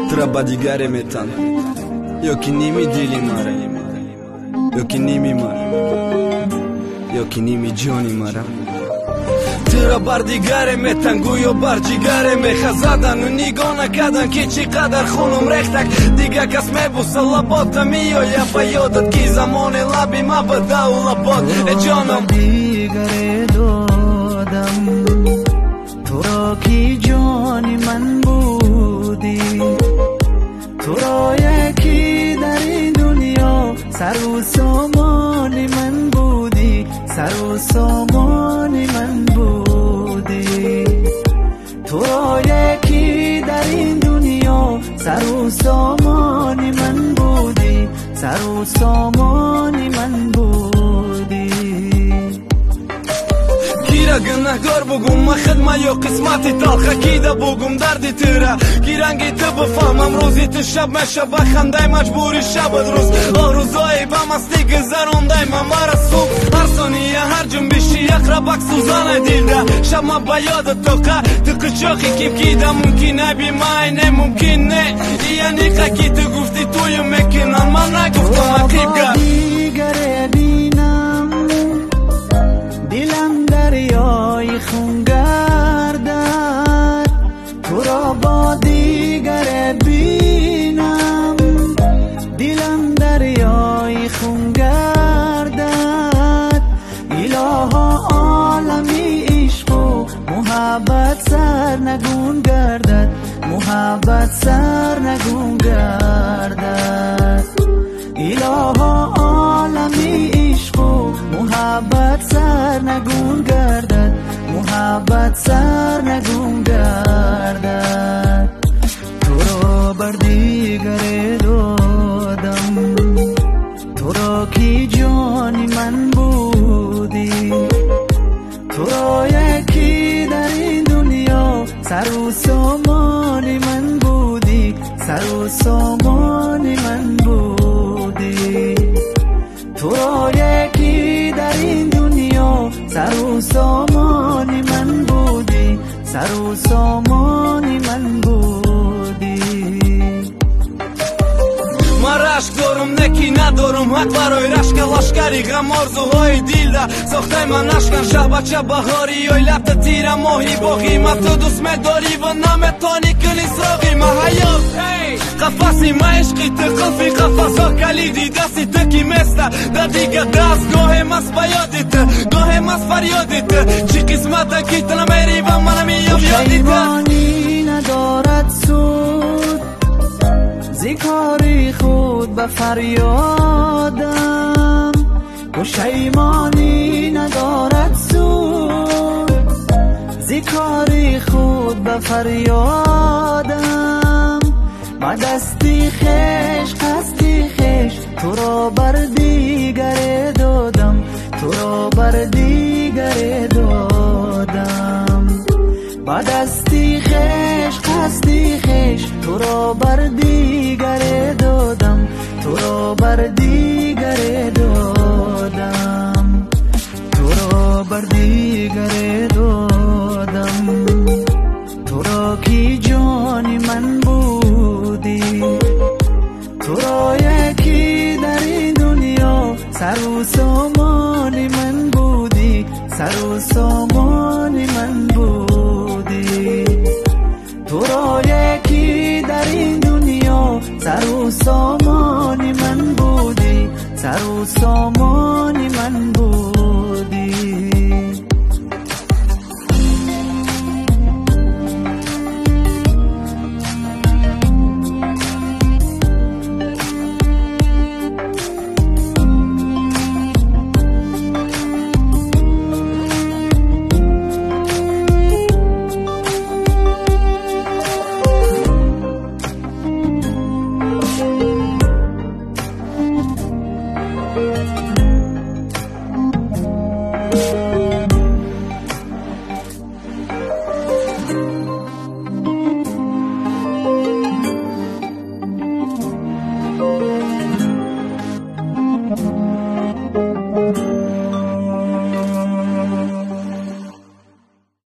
Тра ба дигаре метан ё ки ними дили мара, ё ки ними мара, ё ки ними ҷони мара. Тра бар дигаре метан гӯё бар ҷигаре мехазадану нигоҳ накардан ки чӣ қадар хунум рехтак. Дига кас мебуса лабота миёя ба ёдат ки замоне лаби ма бадау лабот. Э ҷоном дигаре додам туро ки ҷони ман будӣ, туро яки дар ин дунё сару somoni man будӣ, сару somoni man будӣ. туро яки дар ин дунё сару somoni man будӣ, сару somoni man будӣ. гира гунаҳгор бугум ма хидма ё қисмати талха кида бугум дарди тира ки ранги ту бифаҳмам рӯзи ту шаб мешаба хандаи маҷбури шабат рӯз орузои ба мастӣ гузарондаи ман мара суб ҳар сония ҳар ҷунбиши як рабак сӯзана дилда шаб ма ба ёдат тоқа ту қучоқи ким кида мумкин аби май не мумкин не ияниқа ки ту гуфти тую мекунам ман нагуфтам ақибга دلم دریای خون گردد تو را با دیگر بینم، دلم دریای خون گردد الها عالمی عشق و محبت سر نگون گردد، محبت سر نگون گردد الها عالمی عشق و محبت سر نگون گردد، محبت سر نگون گردد. تو را بر دیگره دادم تو را کی جانی من بودی، تو را یکی در این دنیا سر و سامانی من بودی، سر و سامانی من بودی. تو را یکی در این دنیا سر و سامانی من بودی، سر و سامانی من بودی. من رشک دارم نکی ندارم حق برای رشک لشکری غم آرزوهای دیلده ساخته من نشکن شبچه بهاری یا لبت تیر ماهی باقی من تو دوست مداری و نمیتانی کنی سراغی من حیات قفصی من عشقی تو قلفی قفص ها کلیدی دستی تو کی مسته در دیگه دستگاه مست بیادی تو گاه مست فریادی تو چی قسمت کی تو نمیری و من میام یادی تو پشیمانی ندارد سود ذکاری خود به فریادم، پشیمانی ندارد سود ذکاری خود به فریادم. با دستی خش قصدی خش تو را بر دیگره دادم، تو را بر دیگره دادم. با دستی خش قصدی خش تو را بر دیگره دادم، تو را بر دیگره دادم، تو را بر دیگره دادم.